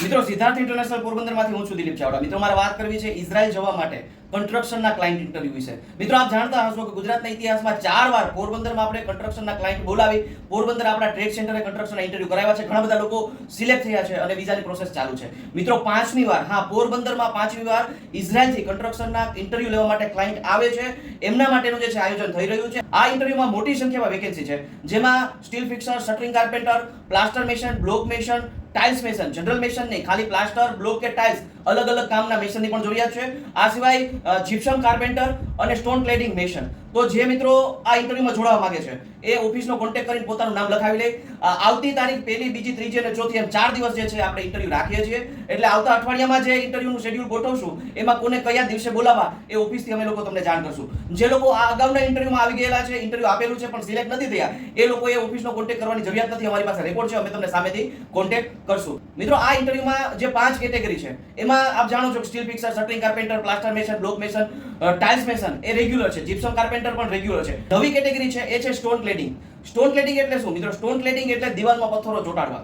મિત્રો સિદ્ધાર્થ ઇન્ટરનેશનલ પોરબંદરમાંથી હું છું દિલીપ ચાવડા. મિત્રો મારે વાત કરવી છે ઇઝરાયલ જવા માટે કન્સ્ટ્રક્શનના ક્લાયન્ટ ઇન્ટરવ્યુ વિશે. મિત્રો આપ જાણતા હશો કે ગુજરાતના ઇતિહાસમાં 4 વાર પોરબંદરમાં આપણે કન્સ્ટ્રક્શનના ક્લાયન્ટ બોલાવી પોરબંદર આપણા ટ્રેડ સેન્ટરે કન્સ્ટ્રક્શનના ઇન્ટરવ્યુ કરાવ્યા છે. ઘણા બધા લોકો સિલેક્ટ થયા છે અને વિઝાની પ્રોસેસ ચાલુ છે. મિત્રો 5મી વાર, હા, પોરબંદરમાં 5મી વાર ઇઝરાયલથી કન્સ્ટ્રક્શનના ઇન્ટરવ્યુ લેવા માટે ક્લાયન્ટ આવે છે. એમના માટેનું જે છે આયોજન થઈ રહ્યું છે. આ ઇન્ટરવ્યુમાં મોટી સંખ્યામાં વેકેન્સી છે, જેમાં steel fixer, shuttering carpenter, plaster mason, block mason, tiles mason, general mason નહીં, ખાલી પ્લાસ્ટર, બ્લોક કે ટાઇલ્સ અલગ અલગ કામના મેશનની પણ જરૂરિયાત છે. આ સિવાય જીપ્સમ કાર્પેન્ટર અને સ્ટોન ક્લેડિંગ મેશન. તો જે મિત્રો આ ઇન્ટરવ્યુમાં જોડાવા માંગે છે એ ઓફિસનો કોન્ટેક્ટ કરીને પોતાનું નામ લખાવી લે. આવતી તારીખ 1, 2, 3 અને 4 એમ 4 દિવસ જે છે આપણે ઇન્ટરવ્યુ રાખીએ છીએ. એટલે આવતા અઠવાડિયામાં જે ઇન્ટરવ્યુનું શેડ્યુલ ગોઠવશું એમાં કોને કયા દિવસે બોલાવવા એ ઓફિસથી અમે લોકો તમને જાણ કરશું. જે લોકો આ અગાઉના ઇન્ટરવ્યુમાં આવી ગયેલા છે, ઇન્ટરવ્યુ આપેલું છે પણ સિલેક્ટ નથી થયા, એ લોકોએ ઓફિસનો કોન્ટેક્ટ કરવાની જરૂરિયાત નથી. અમારી પાસે રેકોર્ડ છે, અમે તમને સામેથી કોન્ટેક્ટ કરશું. મિત્રો આ ઇન્ટરવ્યુમાં જે 5 કેટેગરી છે એમાં આપ જાણો છો કે steel fixer, shuttering carpenter, plaster mason, block mason, tiles mason એ રેગ્યુલર છે. જીપ્સમ કાર્પેન્ટર પણ રેગ્યુલર છે. નવી કેટેગરી છે એ છે સ્ટોન ક્લેડિંગ. સ્ટોન ક્લેડિંગ એટલે શું મિત્રો? સ્ટોન ક્લેડિંગ એટલે દિવાલમાં પથ્થરો ચોંટાડવા.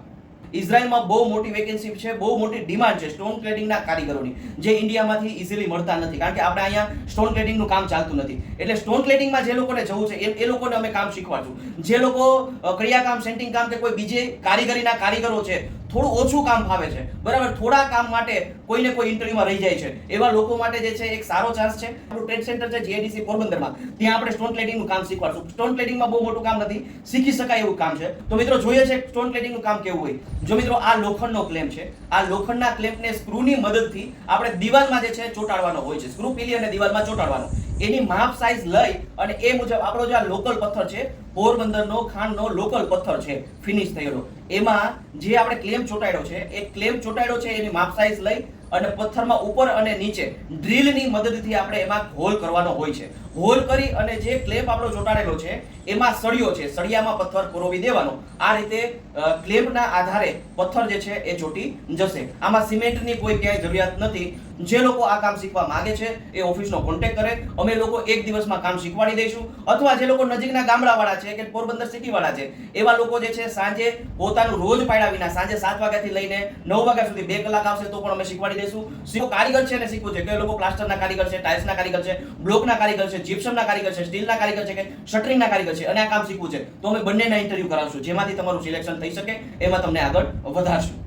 ઇઝરાયલમાં બહુ મોટી વેકેન્સી છે, બહુ મોટી ડિમાન્ડ છે સ્ટોન ક્લેડિંગના કારીગરોની, જે ઇન્ડિયામાંથી ઇઝીલી મળતા નથી, કારણ કે આપણે અહીંયા સ્ટોન ક્લેડિંગનું કામ ચાલતું નથી. એટલે સ્ટોન ક્લેડિંગમાં જે લોકોને જવું છે એ લોકોને અમે કામ શીખવાડશું. જે લોકો કડિયા કામ, સેન્ટિંગ કામ કે કોઈ બીજે કારીગરીના કારીગરો છે, થોડું ઓછું કામ ફાવે છે, બરાબર, થોડા કામ માટે કોઈને કોઈ ઇન્ટરવ્યુમાં રહી જાય છે, એવા લોકો માટે જે છે એક સારો ચાન્સ છે. આપણું ટ્રેડ સેન્ટર છે જીઆઈડીસી પોરબંદરમાં, ત્યાં આપણે સ્ટોન ક્લેડિંગનું કામ શીખવાડશું. સ્ટોન ક્લેડિંગમાં બહુ મોટું કામ નથી, શીખી શકાય એવું કામ છે. તો મિત્રો જોઈએ છે સ્ટોન ક્લેડિંગનું કામ કેવું હોય. જો મિત્રો આ લોખંડનો ક્લેમ્પ છે, આ લોખંડના ક્લેમ્પને સ્ક્રૂની મદદથી આપણે દિવાલમાં જે છે ચોંટાડવાનો હોય છે. સ્ક્રૂ પીલી અને દિવાલમાં ચોંટાડવાનો. એની માપ સાઈઝ લઈ અને એ મુજબ આપણો જે આ લોકલ પથ્થર છે, પોરબંદરનો ખાંડનો લોકલ પથ્થર છે ફિનિશ થયેલો, એમાં જે આપણે ક્લેમ્પ ચોંટાડ્યો છે એ ક્લેમ્પ ચોંટાડ્યો છે એની માપ સાઈઝ લઈ અને પથ્થરમાં ઉપર અને નીચે ડ્રીલની મદદથી આપણે એમાં હોલ કરવાનો હોય છે. હોલ કરી અને જે ક્લેમ્પ આપણો ચોંટાડેલો છે એમાં સળિયો છે, સળિયામાં પથ્થર પરોવી દેવાનો. આ રીતે ક્લેમ્પના આધારે પથ્થર જે છે એ ચોંટી જશે. આમાં સિમેન્ટની કોઈ ક્યાંય જરૂરિયાત નથી. જે લોકો આ કામ શીખવા માંગે છે એ ઓફિસનો કોન્ટેક્ટ કરે, અમે લોકો 1 દિવસમાં કામ શીખવાડી દઈશું. અથવા જે લોકો નજીકના ગામડાવાળા છે કે પોરબંદર સિટીવાળા છે, એવા લોકો જે છે સાંજે પોતાનું રોજ પાડ્યા વિના સાંજે 7 વાગ્યાથી લઈને 9 વાગ્યા સુધી 2 કલાક આવશે તો પણ અમે શીખવાડી દઈશું. કારીગર છે ને શીખવું છે કે લોકો પ્લાસ્ટરના કારીગર છે, ટાઇલ્સના કારીગર છે, બ્લોકના કારીગર છે, જીપ્સમના કારીગર છે, સ્ટીલના કારીગર છે કે શટરિંગના કારીગર છે અને આ કામ શીખવું છે, તો અમે બંનેના ઇન્ટરવ્યુ કરાવશું. જેમાંથી તમારું સિલેક્શન થઈ શકે એમાં તમને આગળ વધારશું.